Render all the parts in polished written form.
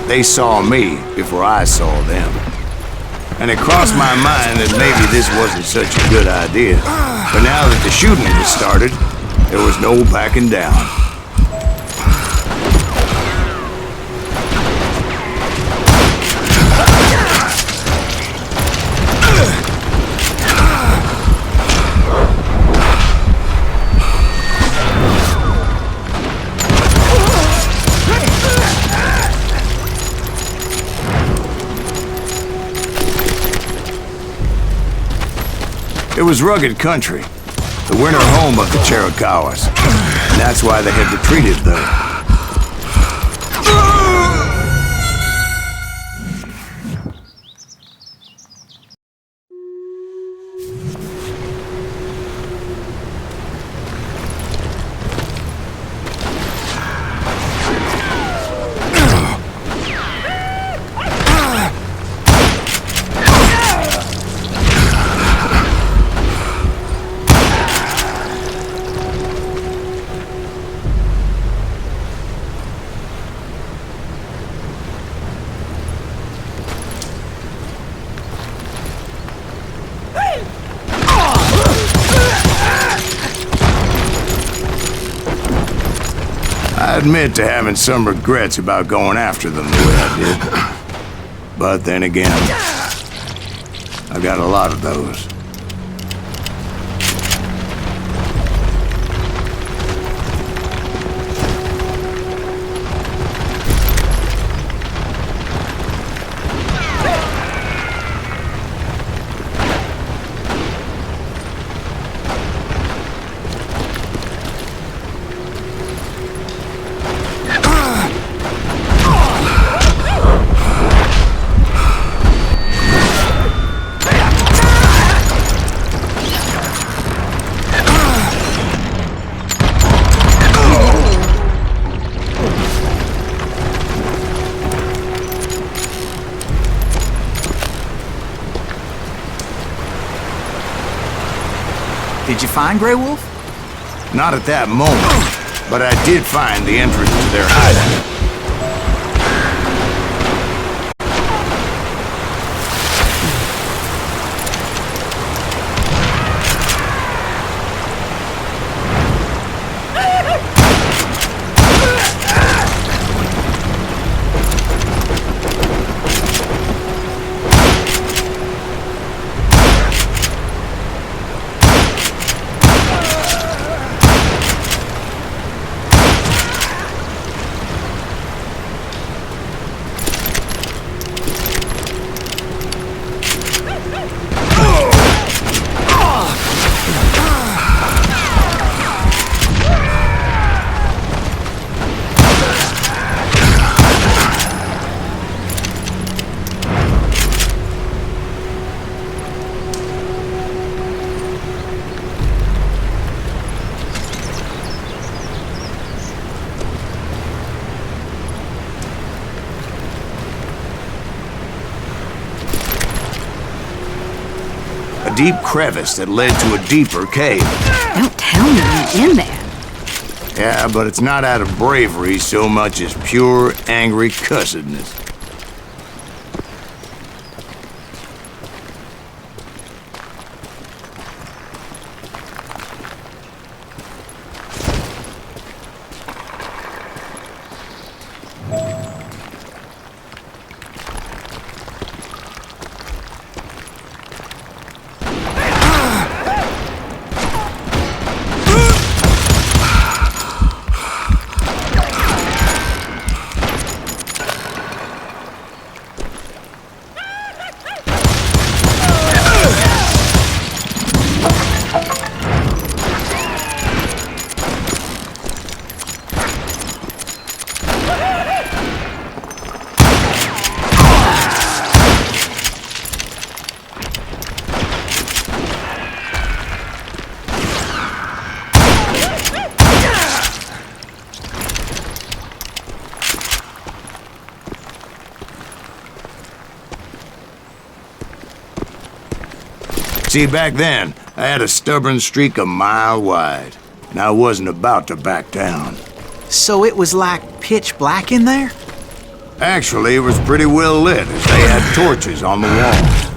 They saw me before I saw them. And it crossed my mind that maybe this wasn't such a good idea. But now that the shooting was started, there was no backing down. It was rugged country, the winter home of the Chiricahuas, and that's why they had retreated there. I admit to having some regrets about going after them the way I did. But then again, I got a lot of those. Did you find Grey Wolf? Not at that moment, but I did find the entrance to their hideout. A deep crevice that led to a deeper cave. Don't tell me you're in there. Yeah, but it's not out of bravery so much as pure, angry cussedness. See, back then, I had a stubborn streak a mile wide, and I wasn't about to back down. So it was like pitch black in there? Actually, it was pretty well lit as they had torches on the walls.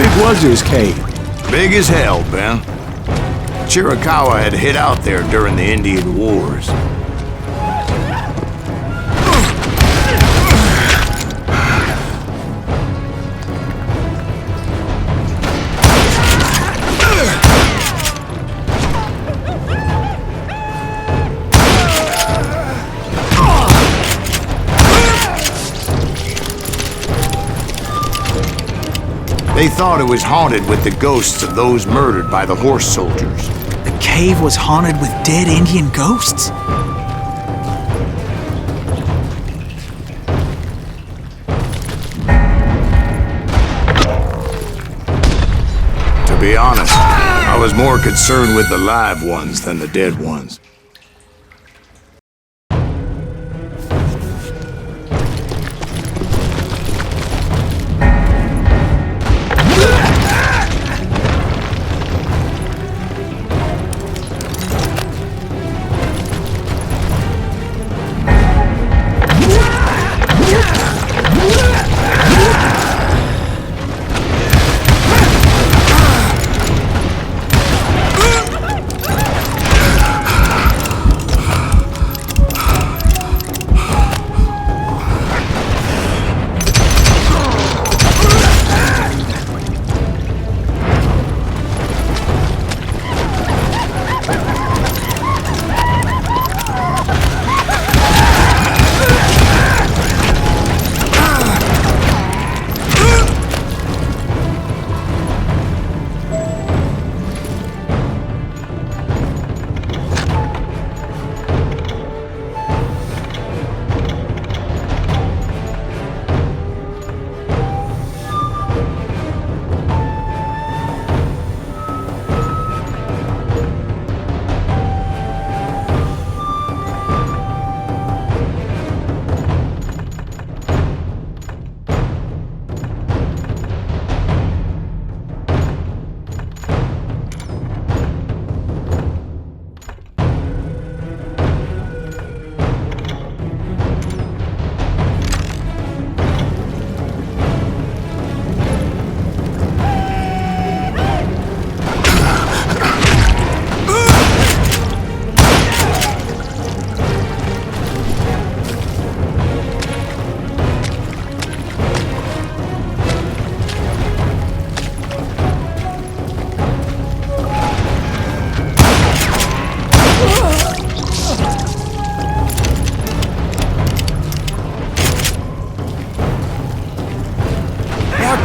big was his cave? Big as hell, Ben. Chiricahua had hid out there during the Indian Wars. They thought it was haunted with the ghosts of those murdered by the horse soldiers. The cave was haunted with dead Indian ghosts? To be honest, I was more concerned with the live ones than the dead ones.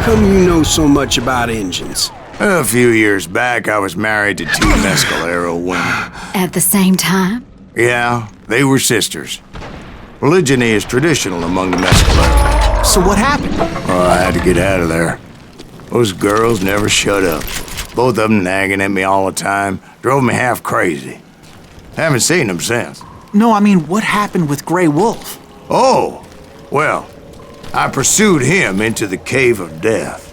come you know so much about engines? A few years back, I was married to two Mescalero women. At the same time? Yeah, they were sisters. Polygyny is traditional among the Mescalero. So what happened? Oh, I had to get out of there. Those girls never shut up. Both of them nagging at me all the time. Drove me half crazy. Haven't seen them since. No, I mean, what happened with Grey Wolf? Oh, well, I pursued him into the Cave of Death.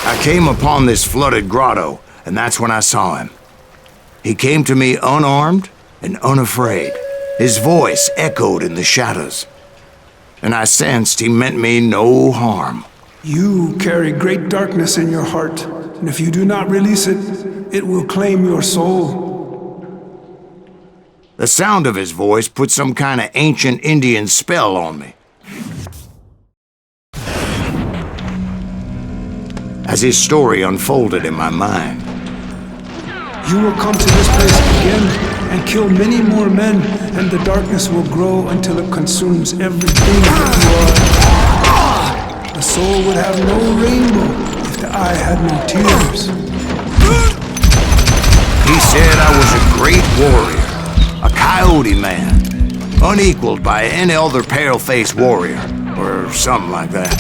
I came upon this flooded grotto, and that's when I saw him. He came to me unarmed and unafraid. His voice echoed in the shadows, and I sensed he meant me no harm. You carry great darkness in your heart, and if you do not release it, it will claim your soul. The sound of his voice put some kind of ancient Indian spell on me. As his story unfolded in my mind. You will come to this place again and kill many more men, and the darkness will grow until it consumes everything that you are. The soul would have no rainbow if the eye had no tears. He said I was a great warrior, a coyote man, unequaled by any other pale-faced warrior, or something like that.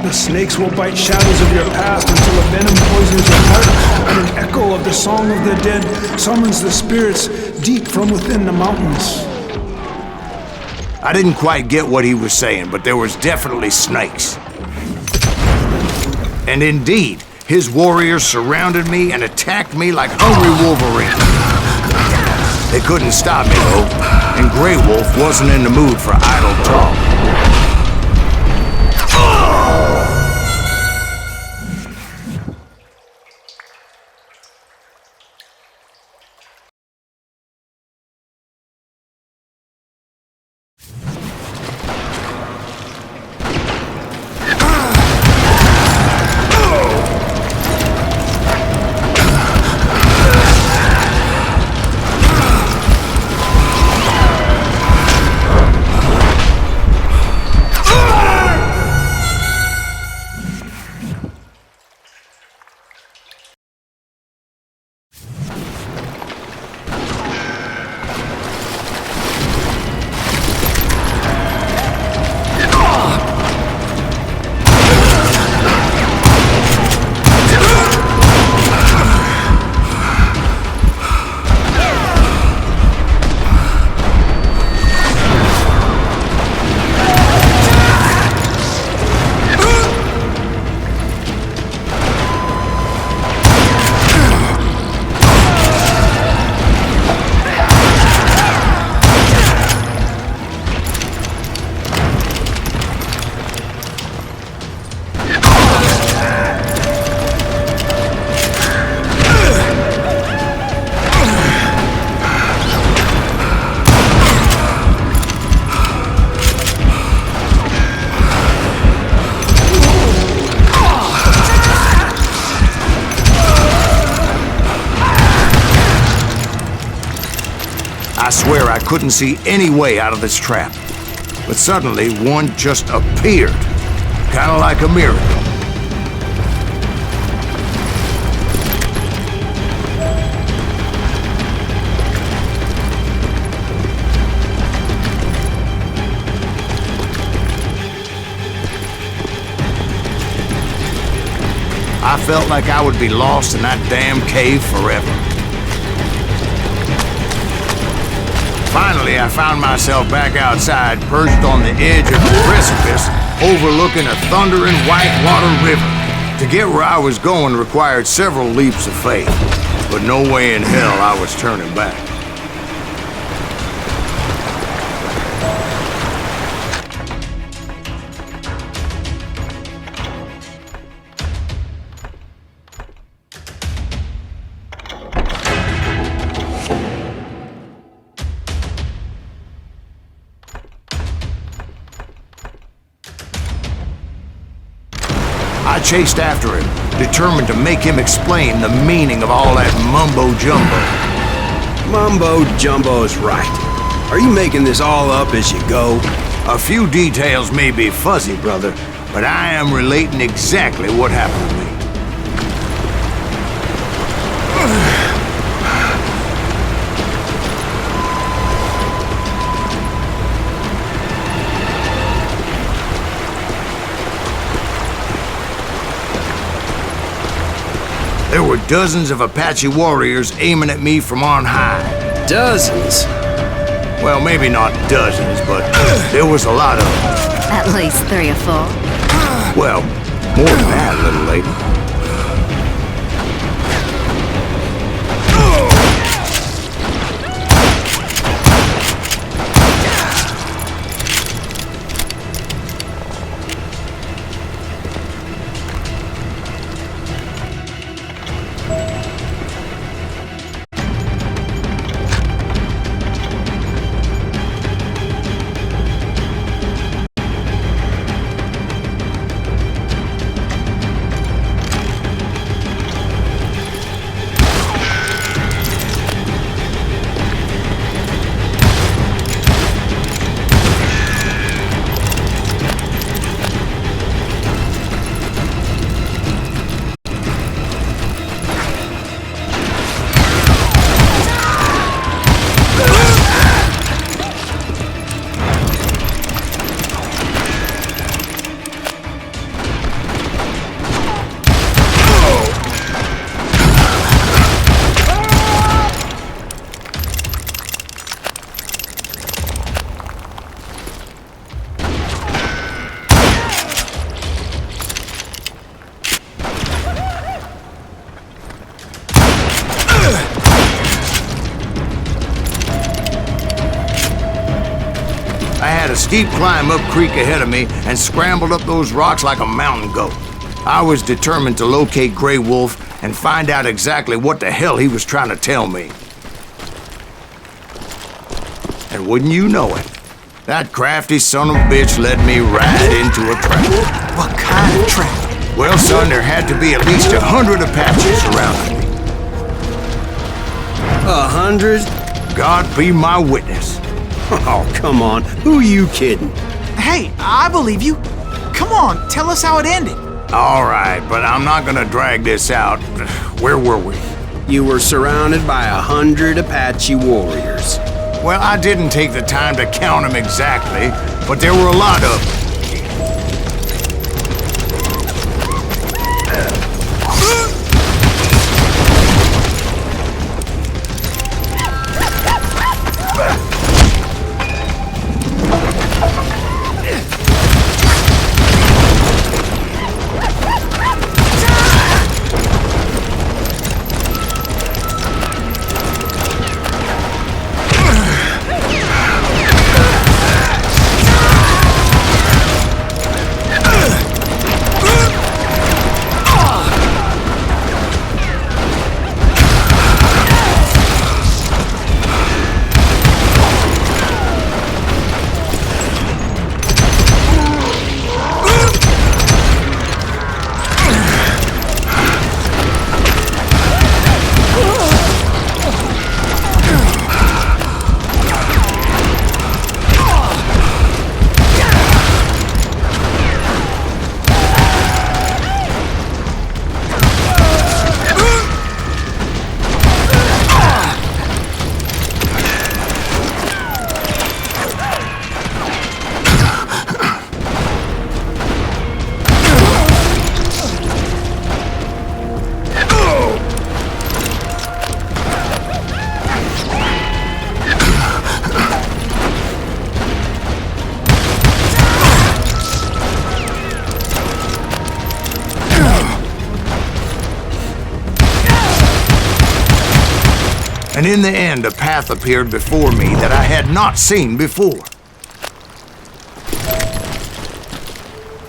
The snakes will bite shadows of your past until a venom poisons your heart, and an echo of the song of the dead summons the spirits deep from within the mountains. I didn't quite get what he was saying, but there was definitely snakes. And indeed, his warriors surrounded me and attacked me like hungry wolverines. They couldn't stop me, though, and Grey Wolf wasn't in the mood for idle talk. I swear I couldn't see any way out of this trap. But suddenly, one just appeared. Kind of like a miracle. I felt like I would be lost in that damn cave forever. Finally, I found myself back outside, perched on the edge of the precipice, overlooking a thundering whitewater river. To get where I was going required several leaps of faith, but no way in hell I was turning back. I chased after him, determined to make him explain the meaning of all that mumbo-jumbo. Mumbo-jumbo's right. Are you making this all up as you go? A few details may be fuzzy, brother, but I am relating exactly what happened to me. There were dozens of Apache warriors aiming at me from on high. Dozens? Well, maybe not dozens, but there was a lot of them. At least 3 or 4. Well, more than that, little lady. I had a steep climb up creek ahead of me and scrambled up those rocks like a mountain goat. I was determined to locate Grey Wolf and find out exactly what the hell he was trying to tell me. And wouldn't you know it, that crafty son of a bitch led me right into a trap. What kind of trap? Well, son, there had to be at least 100 Apaches surrounding me. 100? God be my witness. Oh, come on. Who are you kidding? Hey, I believe you. Come on, tell us how it ended. All right, but I'm not gonna drag this out. Where were we? You were surrounded by 100 Apache warriors. Well, I didn't take the time to count them exactly, but there were a lot of them. And in the end, a path appeared before me that I had not seen before.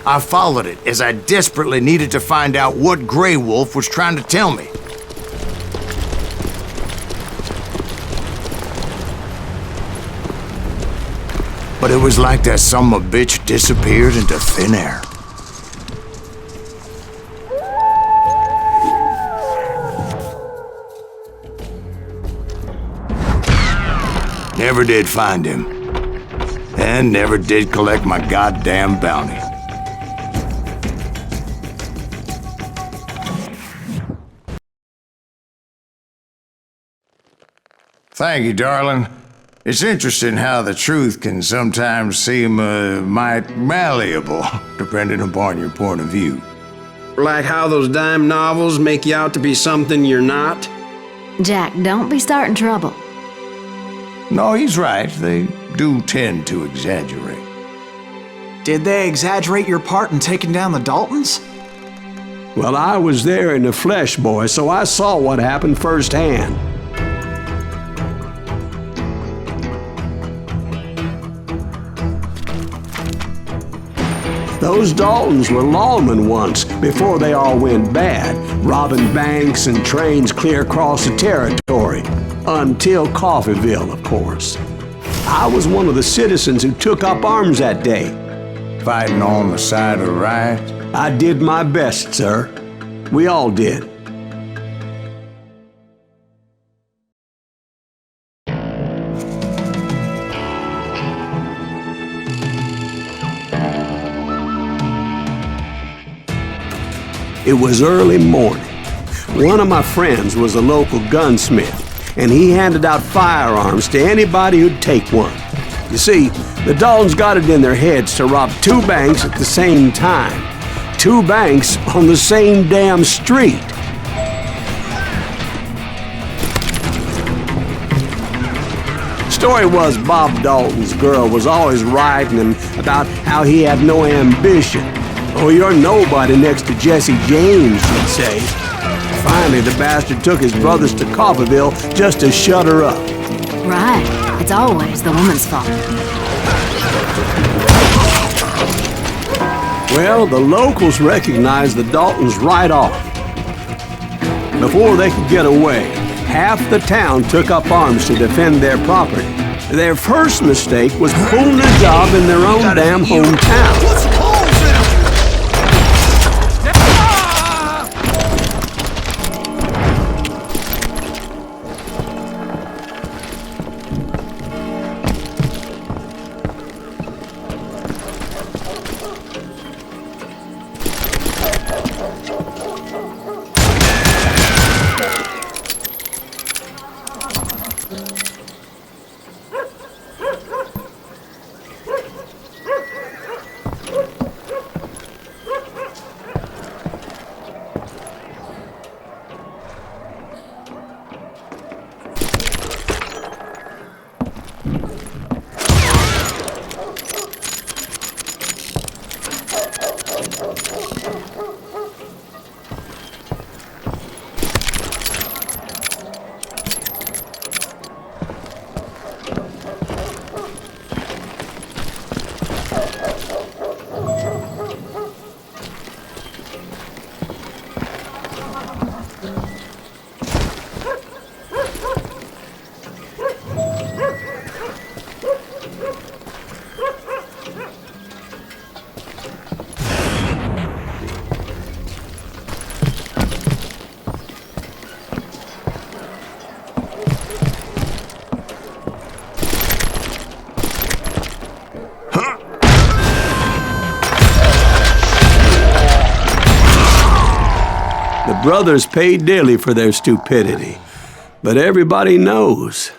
I followed it as I desperately needed to find out what Grey Wolf was trying to tell me. But it was like that son of a bitch disappeared into thin air. never did find him. And never did collect my goddamn bounty. Thank you, darling. It's interesting how the truth can sometimes seem, might malleable, depending upon your point of view. Like how those dime novels make you out to be something you're not? Jack, don't be starting trouble. No, he's right. They do tend to exaggerate. Did they exaggerate your part in taking down the Daltons? Well, I was there in the flesh, boy, so I saw what happened firsthand. Those Daltons were lawmen once, before they all went bad, robbing banks and trains clear across the territory. Until Coffeeville, of course. I was one of the citizens who took up arms that day. Fighting on the side of the riot? I did my best, sir. We all did. It was early morning. One of my friends was a local gunsmith, and he handed out firearms to anybody who'd take one. You see, the Daltons got it in their heads to rob 2 banks at the same time. 2 banks on the same damn street. Story was Bob Dalton's girl was always writing him about how he had no ambition. Oh, you're nobody next to Jesse James, she'd say. Finally, the bastard took his brothers to Coffeeville just to shut her up. Right. It's always the woman's fault. Well, the locals recognized the Daltons right off. Before they could get away, half the town took up arms to defend their property. Their first mistake was pulling a job in their own damn hometown. The brothers paid dearly for their stupidity, but everybody knows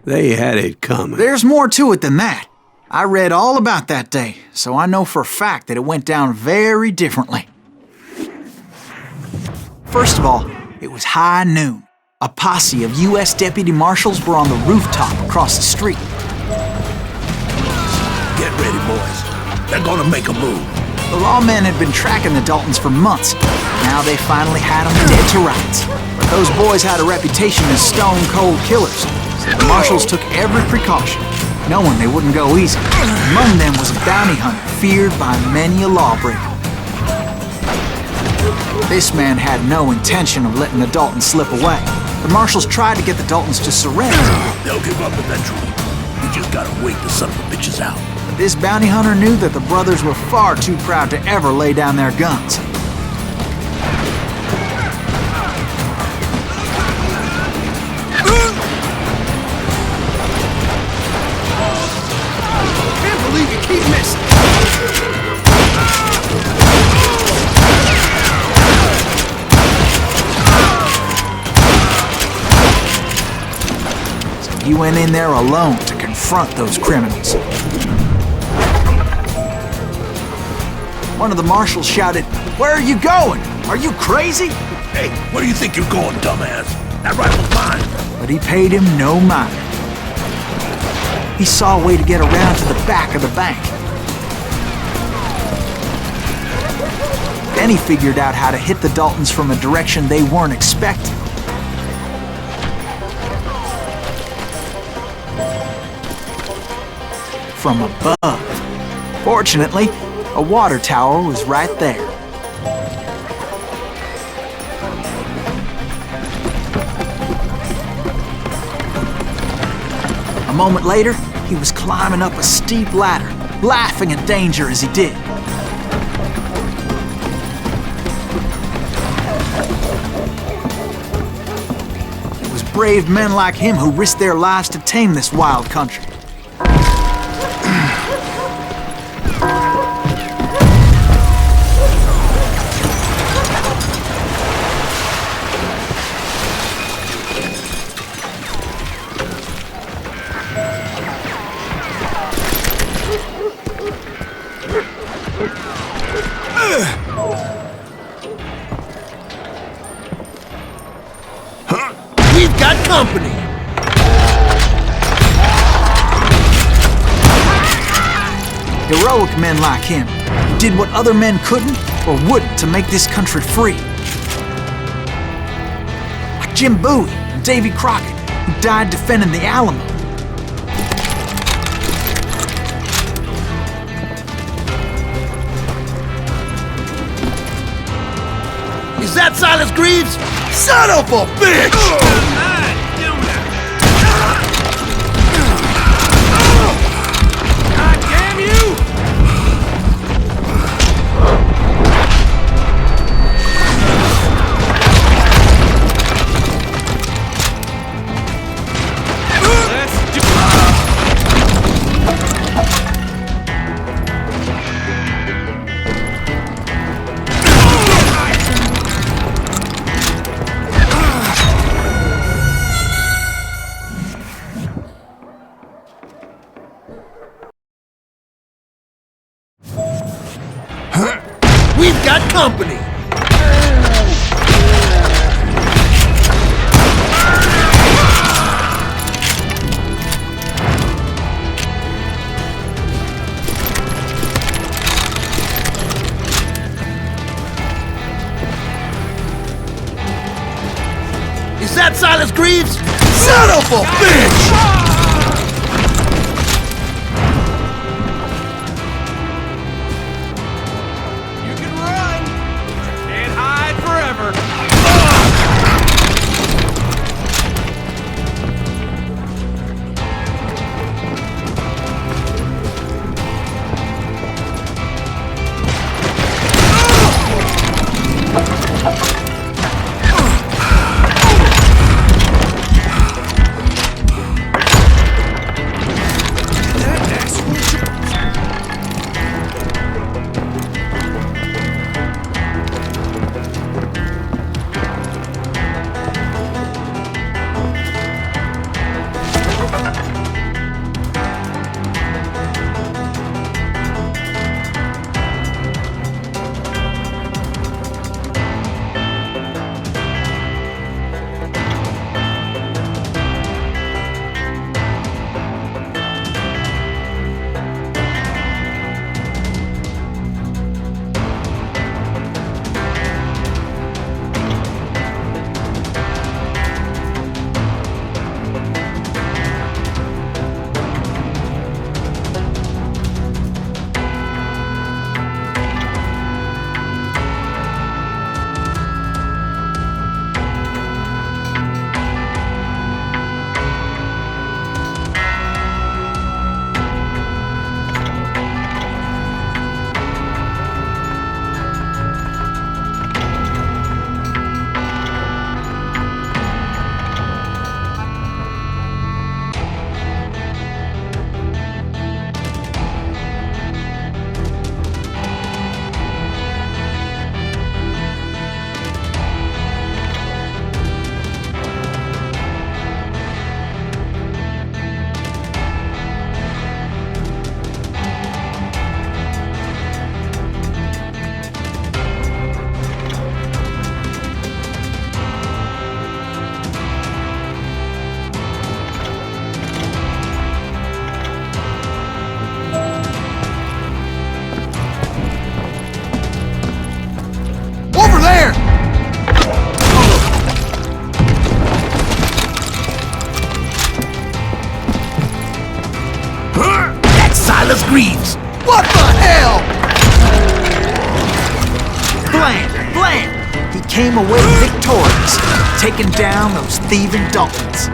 they had it coming. There's more to it than that. I read all about that day, so I know for a fact that it went down very differently. First of all, it was high noon. A posse of U.S. deputy marshals were on the rooftop across the street. Get ready, boys. They're gonna make a move. The lawmen had been tracking the Daltons for months. Now they finally had them dead to rights. Those boys had a reputation as stone-cold killers, so the marshals took every precaution, knowing they wouldn't go easy. Among them was a bounty hunter feared by many a lawbreaker. This man had no intention of letting the Daltons slip away. The marshals tried to get the Daltons to surrender. They'll give up eventually. You just gotta wait the son of a bitches out. But this bounty hunter knew that the brothers were far too proud to ever lay down their guns. he went in there alone to confront those criminals. One of the marshals shouted, "Where are you going? Are you crazy?" Hey, where do you think you're going, dumbass? That rifle's mine. But he paid him no mind. He saw a way to get around to the back of the bank. Then he figured out how to hit the Daltons from a direction they weren't expecting. From above. Fortunately, a water tower was right there. A moment later, he was climbing up a steep ladder, laughing at danger as he did. It was brave men like him who risked their lives to tame this wild country. We've got company. Heroic men like him who did what other men couldn't or wouldn't to make this country free. Like Jim Bowie and Davy Crockett, who died defending the Alamo. Is that Silas Greaves? Son of a bitch! God damn you! We've got company! Is that Silas Greaves? Son of a bitch! blam, blam! He came away victorious, taking down those thieving Daltons.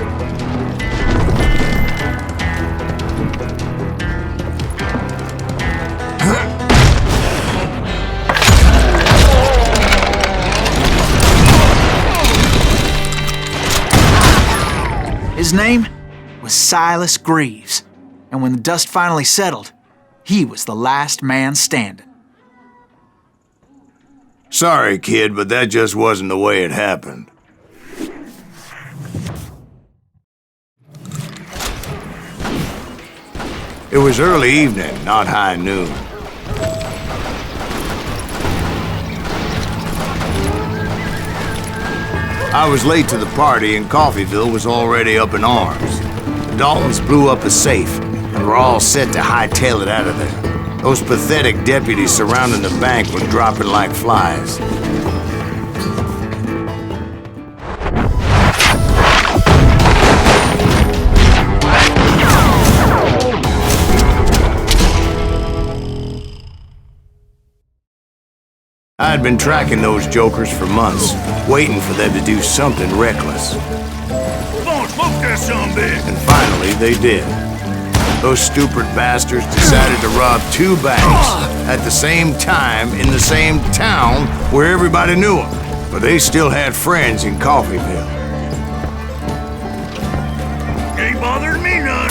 His name was Silas Greaves, and when the dust finally settled, he was the last man standing. Sorry, kid, but that just wasn't the way it happened. It was early evening, not high noon. I was late to the party and Coffeyville was already up in arms. The Daltons blew up a safe and were all set to hightail it out of there. Those pathetic deputies surrounding the bank were dropping like flies. I had been tracking those jokers for months, waiting for them to do something reckless. And finally, they did. Those stupid bastards decided to rob 2 banks at the same time in the same town where everybody knew them. But they still had friends in Coffeyville. Ain't bothering me none.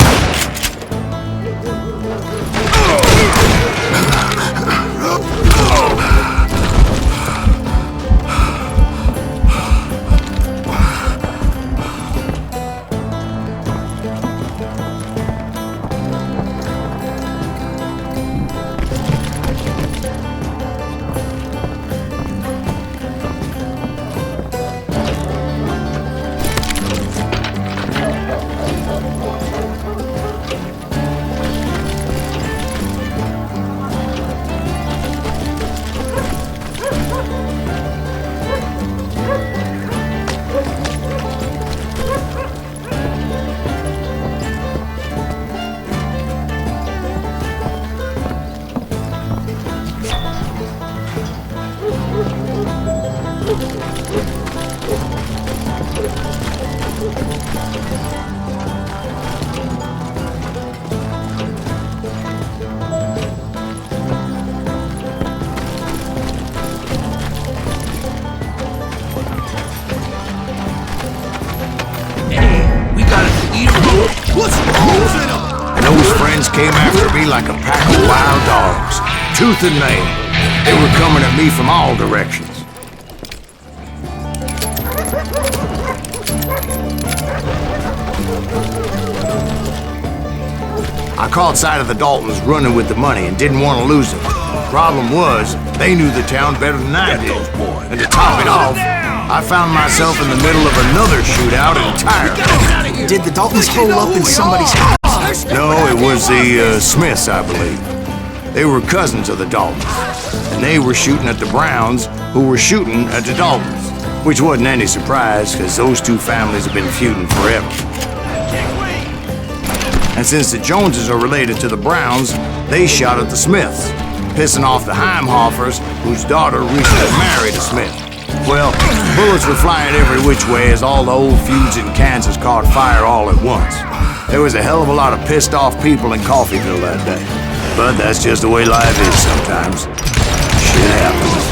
And those friends came after me like a pack of wild dogs, tooth and nail. They were coming at me from all directions. I caught sight of the Daltons running with the money and didn't want to lose them. Problem was, they knew the town better than I did. And to top it off, I found myself in the middle of another shootout entirely. Did the Daltons hole up in somebody's house? No, it was the Smiths, I believe. They were cousins of the Daltons. And they were shooting at the Browns, who were shooting at the Daltons. Which wasn't any surprise, because those 2 families have been feuding forever. And since the Joneses are related to the Browns, they shot at the Smiths, pissing off the Heimhoffers, whose daughter recently married a Smith. Well, bullets were flying every which way as all the old feuds in Kansas caught fire all at once. There was a hell of a lot of pissed off people in Coffeyville that day. But that's just the way life is sometimes. Shit happens.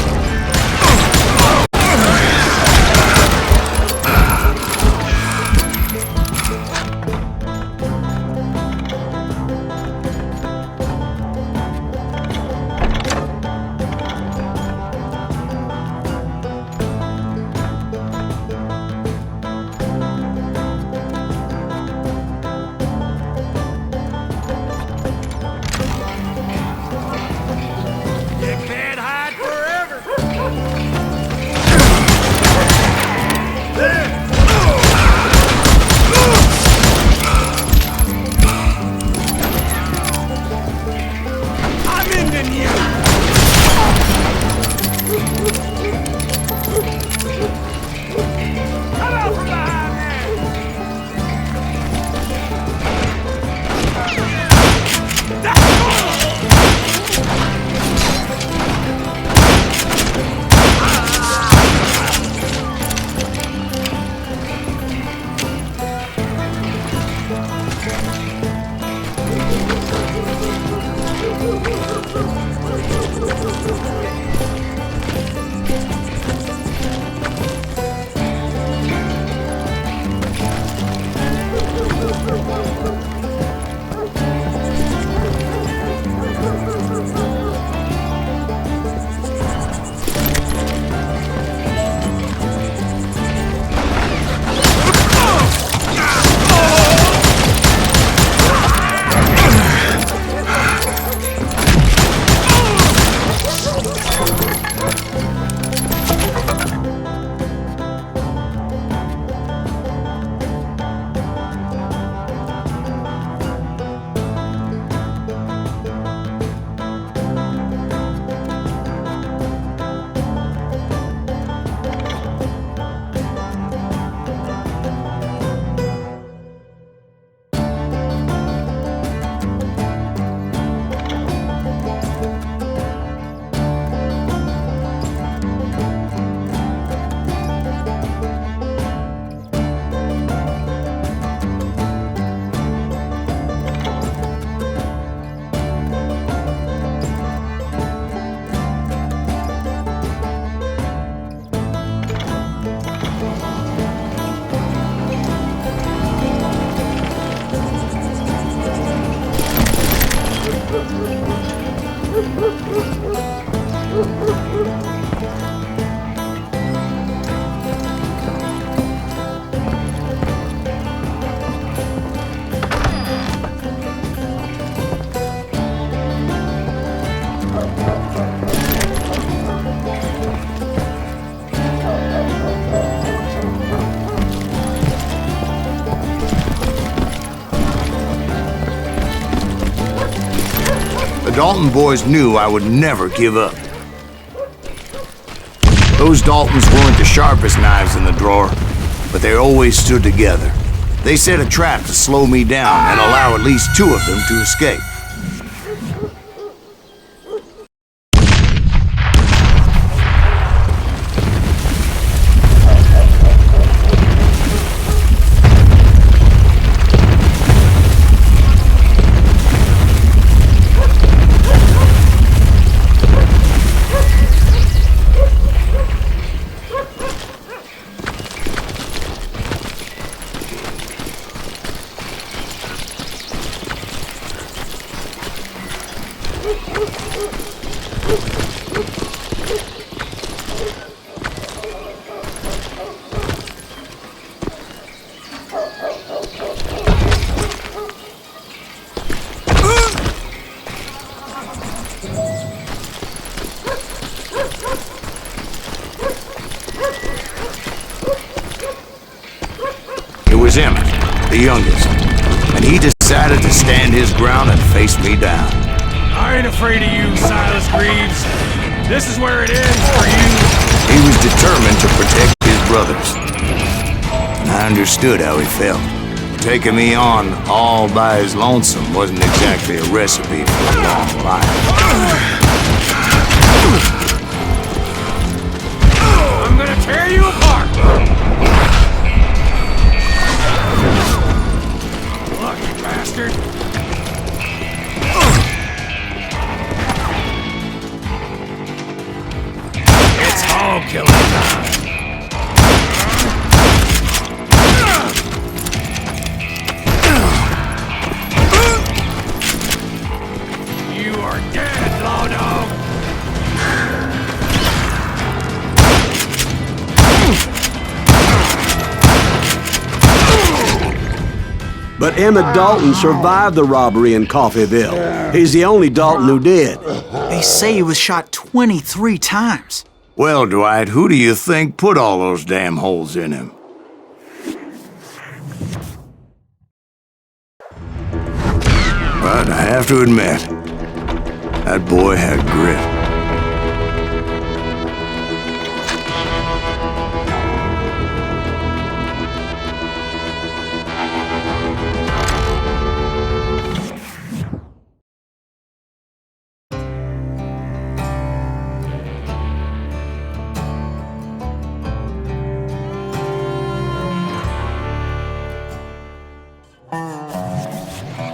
The Dalton boys knew I would never give up. Those Daltons weren't the sharpest knives in the drawer, but they always stood together. They set a trap to slow me down and allow at least two of them to escape. It was Emmett, the youngest, and he decided to stand his ground and face me down. I ain't afraid of you, Silas Greaves. This is where it ends for you. He was determined to protect his brothers. And I understood how he felt. Taking me on all by his lonesome wasn't exactly a recipe for a long life. I'm gonna tear you apart. Lucky bastard. It's hog killing time. You are dead, law dog. But Emmett Dalton survived the robbery in Coffeyville. He's the only Dalton who did. They say he was shot 23 times. Well, Dwight, who do you think put all those damn holes in him? But I have to admit, that boy had grit.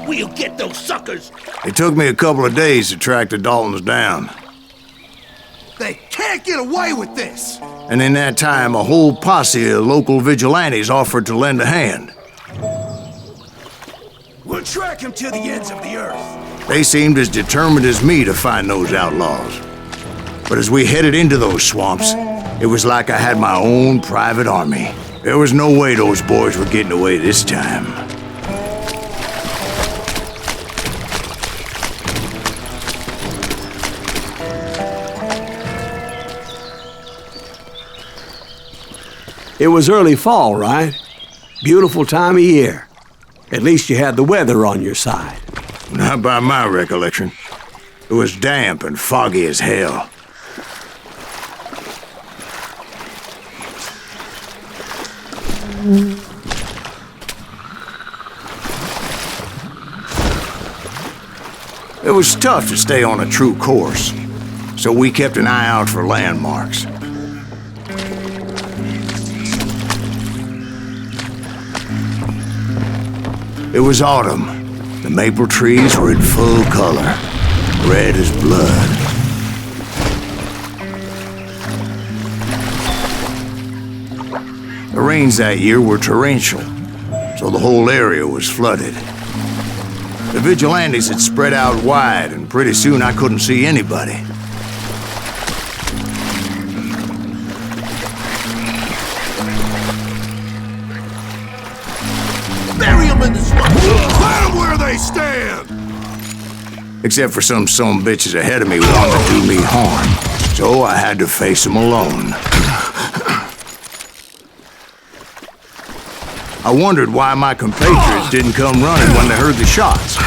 We'll get those suckers! It took me a couple of days to track the Daltons down. They can't get away with this! And in that time, a whole posse of local vigilantes offered to lend a hand. We'll track him to the ends of the earth. They seemed as determined as me to find those outlaws. But as we headed into those swamps, it was like I had my own private army. There was no way those boys were getting away this time. It was early fall, right? Beautiful time of year. At least you had the weather on your side. Not by my recollection. It was damp and foggy as hell. It was tough to stay on a true course, so we kept an eye out for landmarks. It was autumn. The maple trees were in full color, red as blood. The rains that year were torrential, so the whole area was flooded. The vigilantes had spread out wide, and pretty soon I couldn't see anybody. Bury them in the swamp! Put them where they stand! Except for some bitches ahead of me wanting to do me harm. So I had to face them alone. I wondered why my compatriots didn't come running when they heard the shots.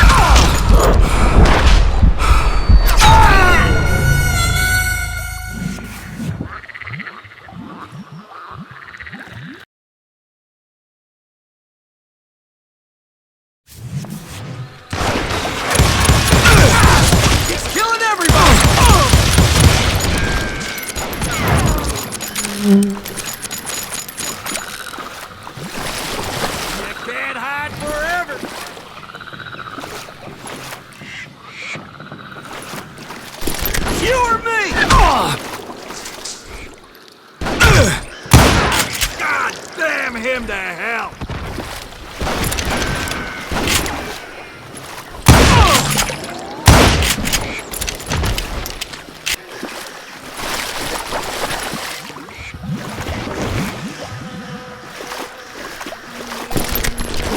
Him to hell!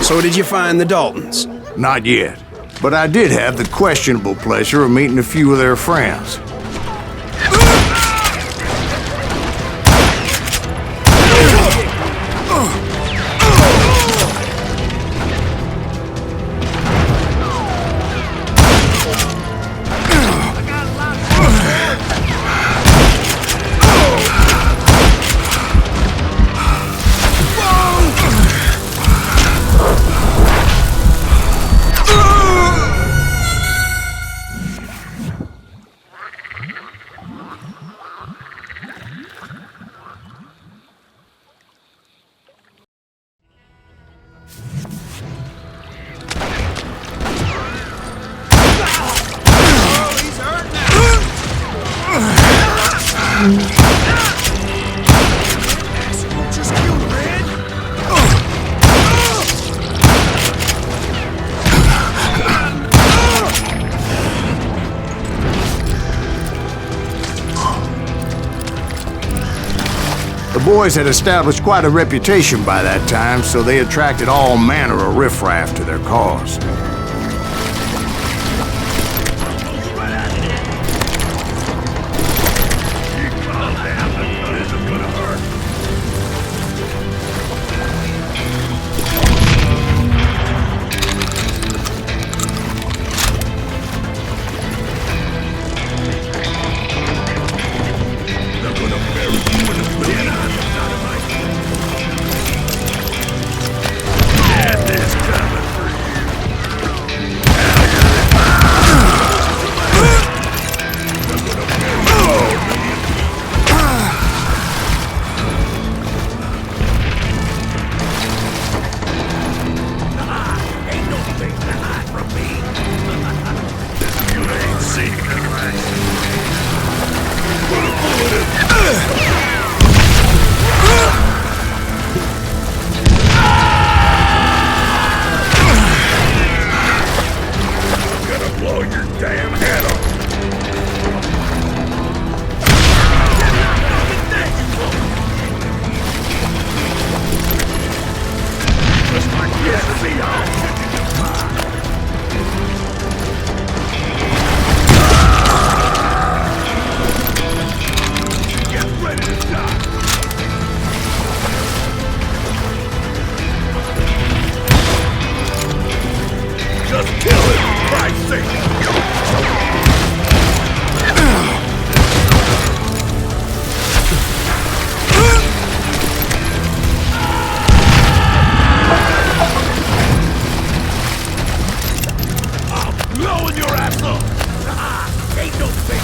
So did you find the Daltons? Not yet, but I did have the questionable pleasure of meeting a few of their friends. The boys had established quite a reputation by that time, so they attracted all manner of riffraff to their cause.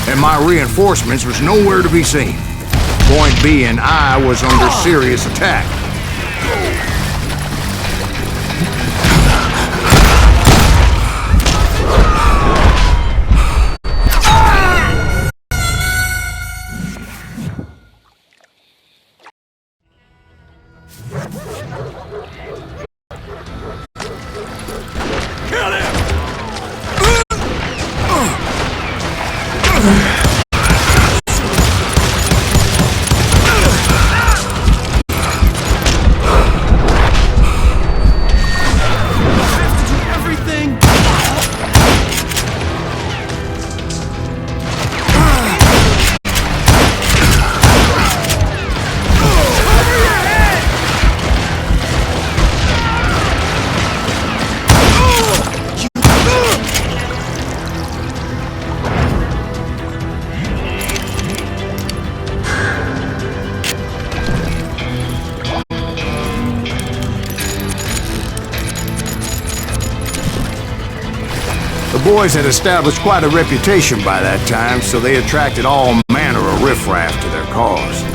And my reinforcements was nowhere to be seen. Point being, I was under serious attack. boys had established quite a reputation by that time, so they attracted all manner of riffraff to their cause.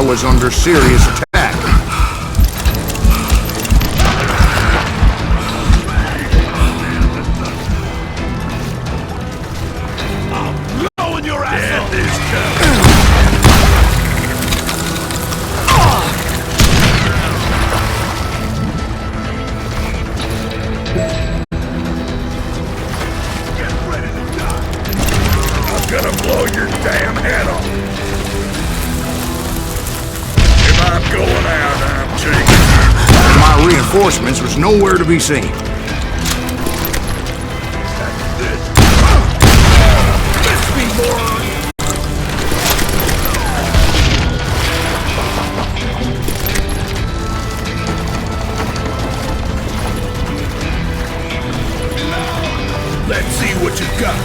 Was under serious attack. I'm blowing your ass up. Get ready to die. I'm gonna blow your damn head off. I'm going out, I'm taking. My reinforcements was nowhere to be seen. Miss me, moron! Let's see what you got.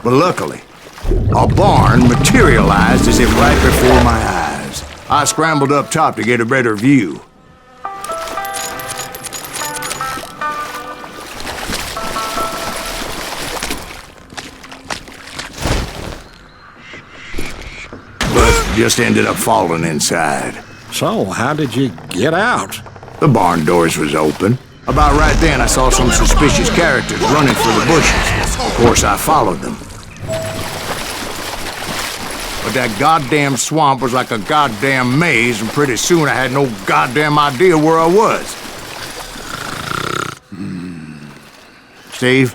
But luckily, a barn materialized as if right before my eyes. I scrambled up top to get a better view. But just ended up falling inside. So, how did you get out? The barn doors was open. About right then, I saw some suspicious characters running for the bushes. Of course, I followed them. But that goddamn swamp was like a goddamn maze, and pretty soon I had no goddamn idea where I was. Steve?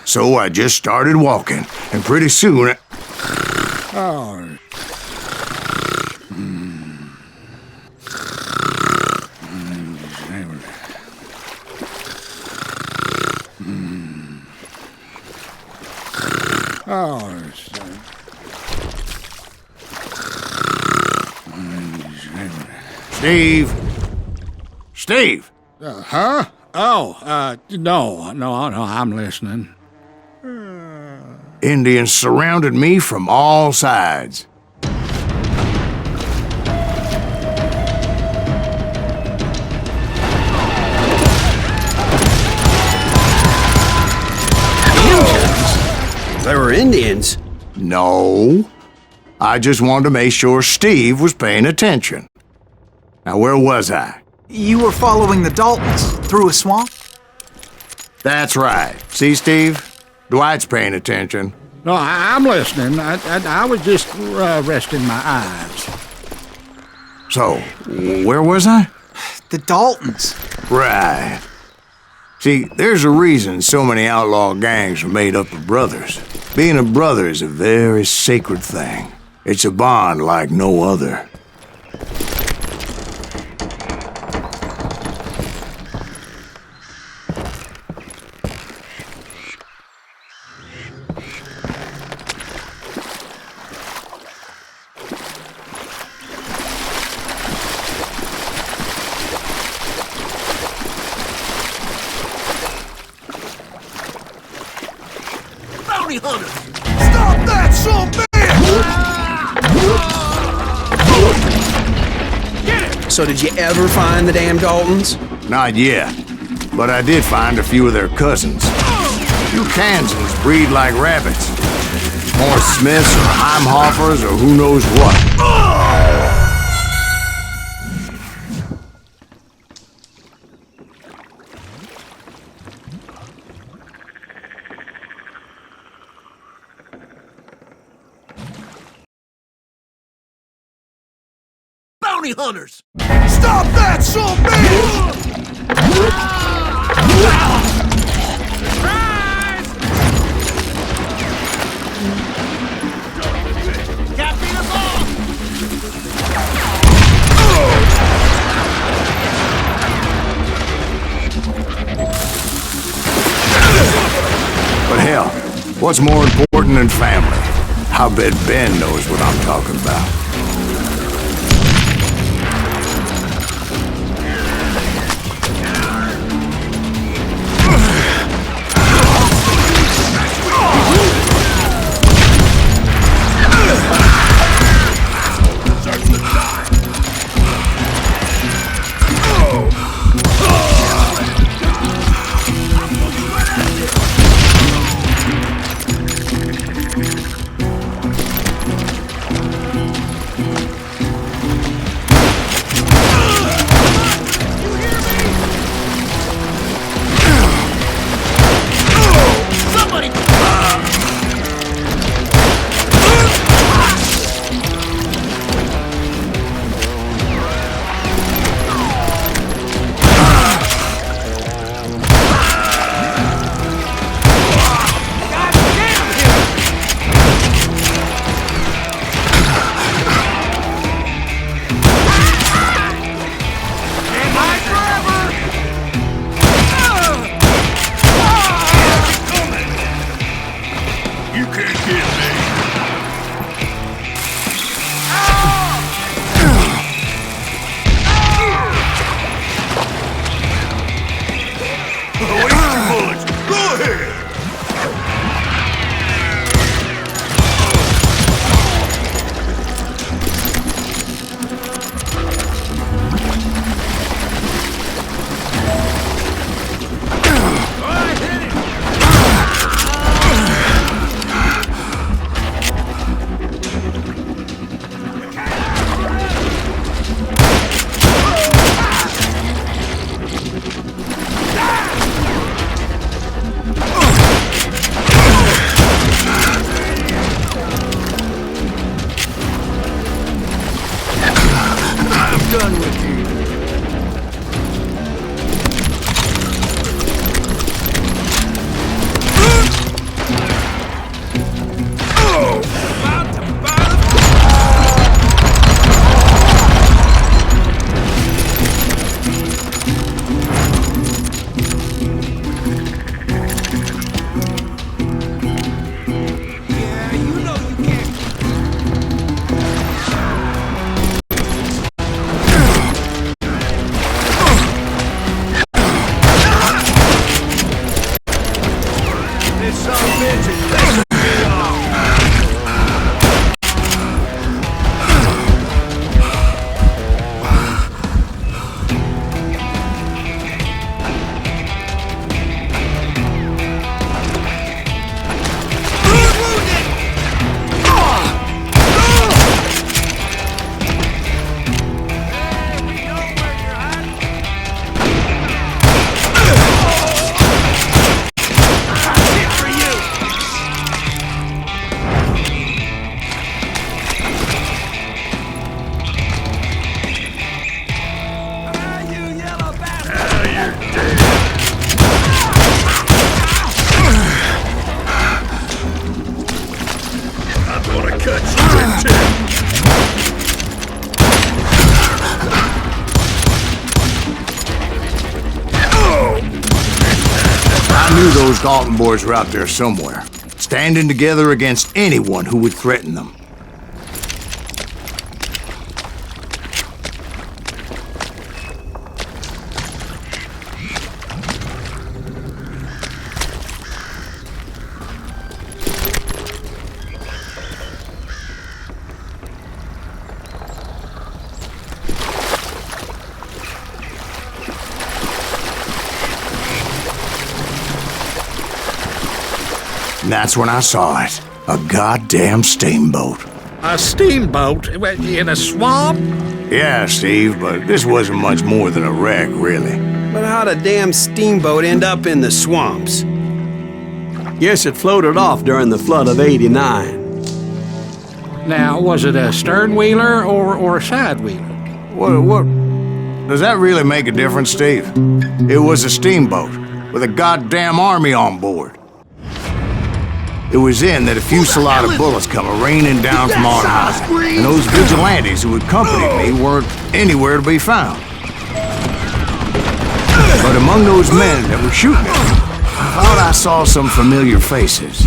So I just started walking, and pretty soon Steve? Steve? Huh? No, I'm listening. Indians surrounded me from all sides. They were Indians. No. I just wanted to make sure Steve was paying attention. Now, where was I? You were following the Daltons through a swamp? That's right. See, Steve? Dwight's paying attention. No, I'm listening. I was just resting my eyes. So, where was I? The Daltons. Right. See, there's a reason so many outlaw gangs are made up of brothers. Being a brother is a very sacred thing. It's a bond like no other. Bounty hunters! Stop that, son of a... So did you ever find the damn Daltons? Not yet, but I did find a few of their cousins. You Kansans breed like rabbits. More Smiths or Heimhoffers or who knows what. Bounty hunters! Stop that, son of a... Can't beat us all! But hell, what's more important than family? I bet Ben knows what I'm talking about. knew those Dalton boys were out there somewhere, standing together against anyone who would threaten them. And that's when I saw it. A goddamn steamboat. A steamboat in a swamp? Yeah, Steve, but this wasn't much more than a wreck, really. But how'd a damn steamboat end up in the swamps? Guess it floated off during the flood of '89. Now, was it a stern-wheeler or a side-wheeler? What? Does that really make a difference, Steve? It was a steamboat with a goddamn army on board. It was then that a fusillade of bullets come raining down from on high, and those vigilantes who accompanied me weren't anywhere to be found. But among those men that were shooting at me, I thought I saw some familiar faces.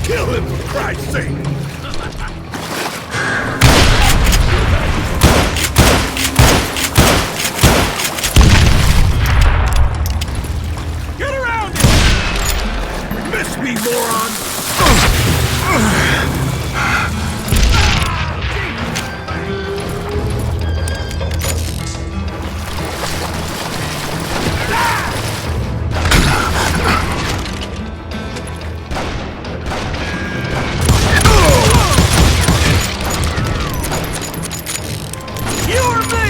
Kill him, for Christ's sake! Get around it! Miss me, moron! You or me?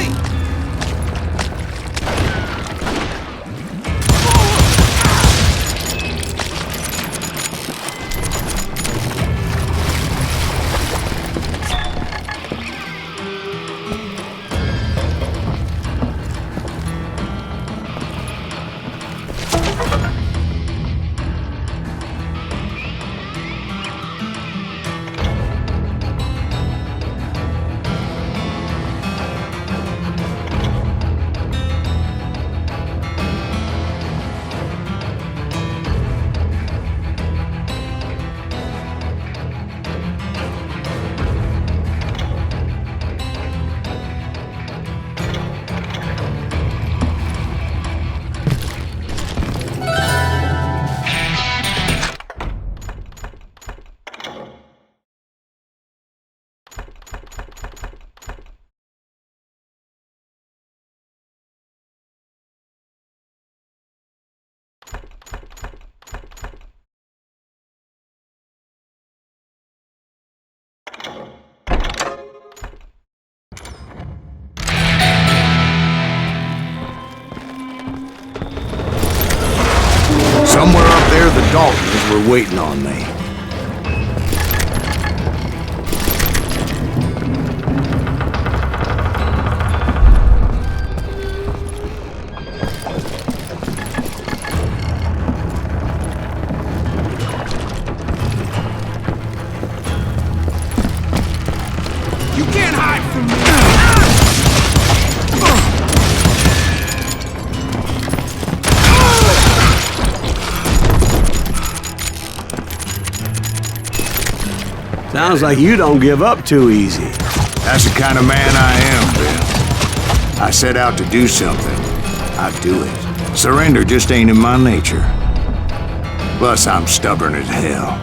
Somewhere up there, the Daltons were waiting on me. You can't hide from me! Sounds like you don't give up too easy. That's the kind of man I am, Bill. I set out to do something. I do it. Surrender just ain't in my nature. Plus, I'm stubborn as hell.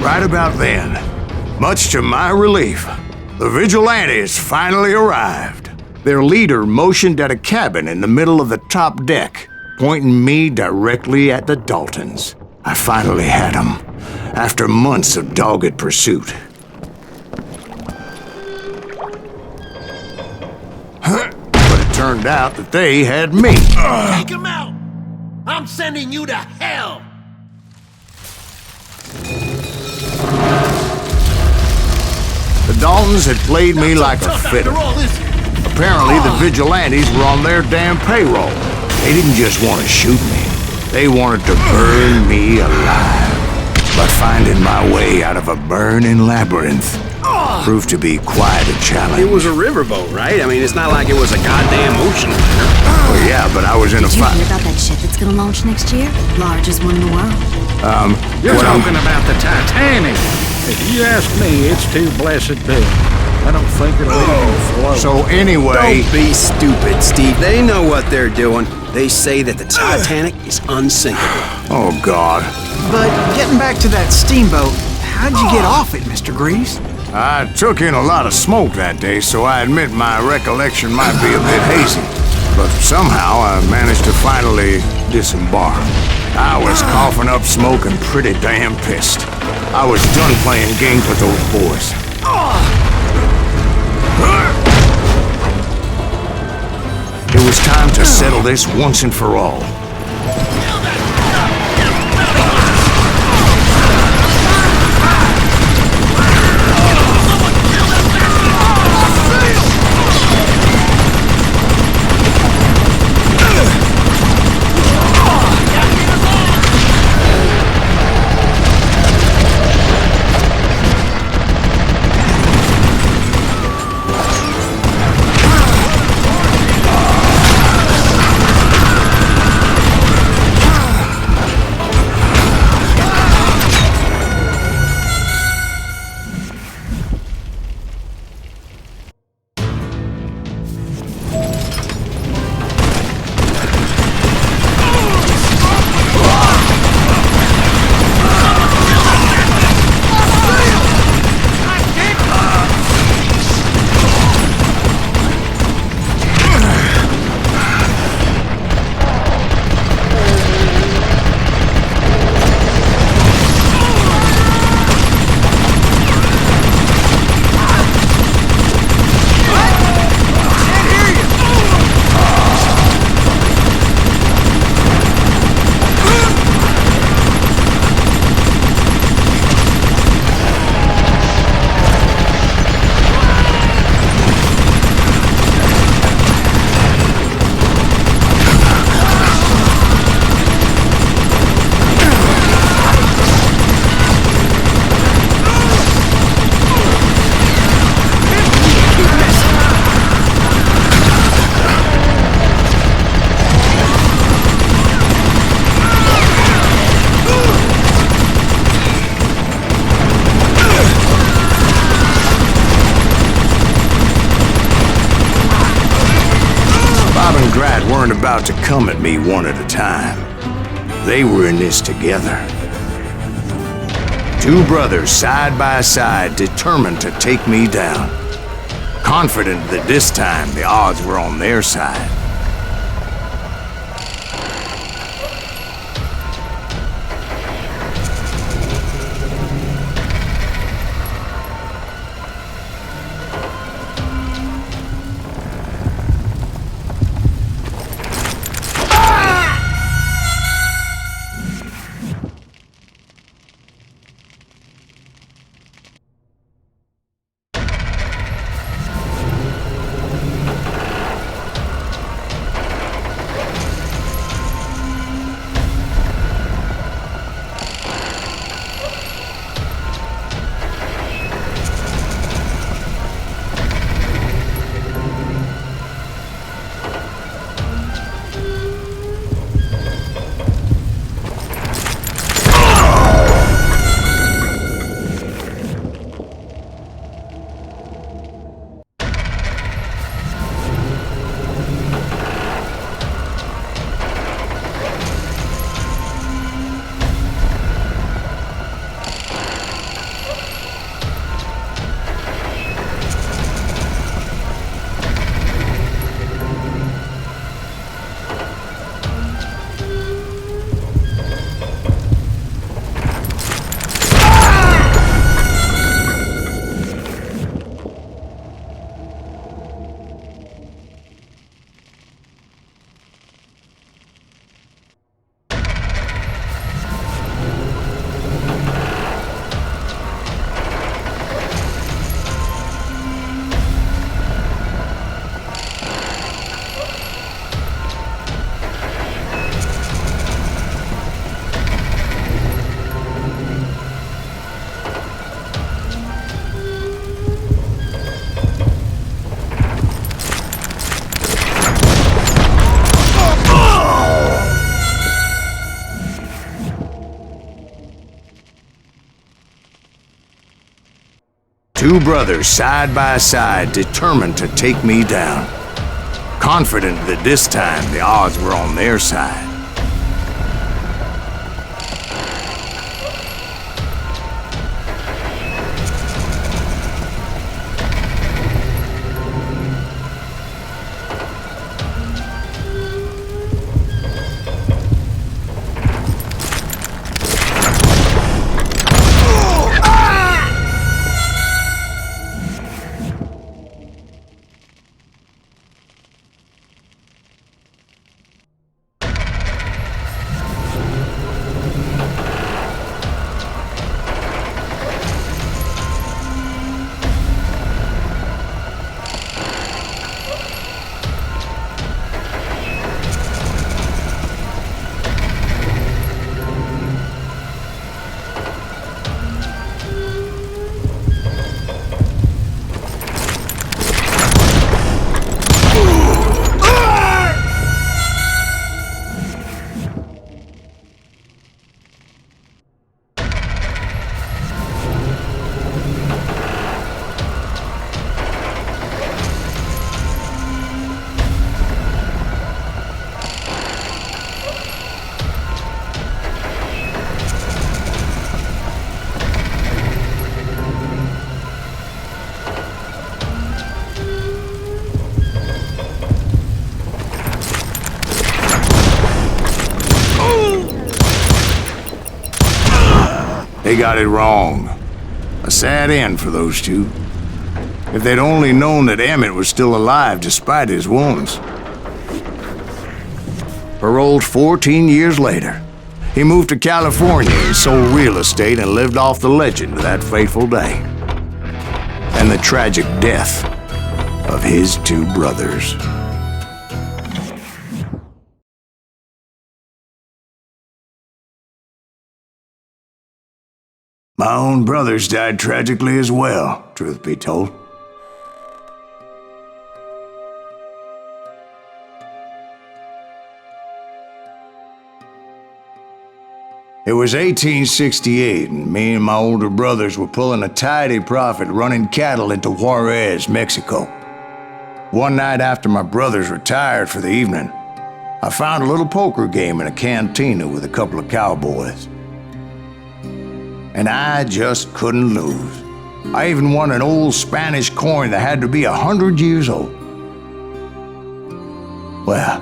Right about then, much to my relief, the vigilantes finally arrived. Their leader motioned at a cabin in the middle of the top deck, pointing me directly at the Daltons. I finally had them, after months of dogged pursuit. But it turned out that they had me. Take him out! I'm sending you to hell! The Daltons had played me like a fiddle. Apparently, the vigilantes were on their damn payroll. They didn't just want to shoot me. They wanted to burn me alive. But finding my way out of a burning labyrinth proved to be quite a challenge. It was a riverboat, right? I mean, it's not like it was a goddamn ocean liner. Well, yeah, but I was in a fight. Did you hear about that ship that's gonna launch next year? Largest one in the world. You're talking about the Titanic. If you ask me, it's too blessed big. I don't think it'll even float. So anyway... Don't be stupid, Steve. They know what they're doing. They say that the Titanic is unsinkable. Oh, God. But getting back to that steamboat, how'd you get off it, Mr. Greaves? I took in a lot of smoke that day, so I admit my recollection might be a bit hazy. But somehow I managed to finally disembark. I was coughing up smoke and pretty damn pissed. I was done playing games with those boys. It was time to settle this once and for all. Weren't about to come at me one at a time. They were in this together. Two brothers side by side, determined to take me down. Confident that this time the odds were on their side. Two brothers side by side, determined to take me down. Confident that this time the odds were on their side. They got it wrong. A sad end for those two. If they'd only known that Emmett was still alive despite his wounds. Paroled 14 years later, he moved to California and sold real estate and lived off the legend of that fateful day. And the tragic death of his two brothers. My own brothers died tragically as well, truth be told. It was 1868, and me and my older brothers were pulling a tidy profit running cattle into Juarez, Mexico. One night after my brothers retired for the evening, I found a little poker game in a cantina with a couple of cowboys. And I just couldn't lose. I even won an old Spanish coin that had to be 100 years old. Well,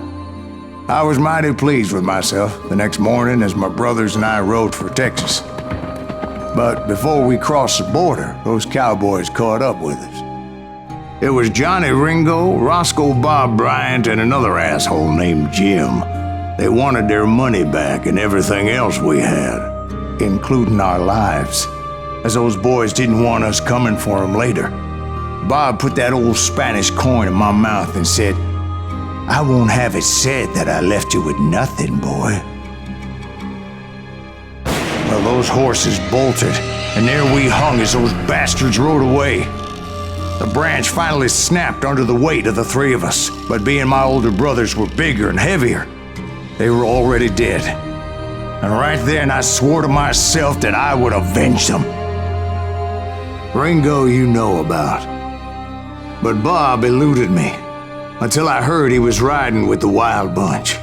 I was mighty pleased with myself the next morning as my brothers and I rode for Texas. But before we crossed the border, those cowboys caught up with us. It was Johnny Ringo, Roscoe Bob Bryant, and another asshole named Jim. They wanted their money back and everything else we had, including our lives, as those boys didn't want us coming for them later. Bob put that old Spanish coin in my mouth and said, "I won't have it said that I left you with nothing, boy." Well, those horses bolted, and there we hung as those bastards rode away. The branch finally snapped under the weight of the three of us, but being my older brothers were bigger and heavier, they were already dead. And right then I swore to myself that I would avenge them. Ringo you know about. But Bob eluded me, until I heard he was riding with the Wild Bunch.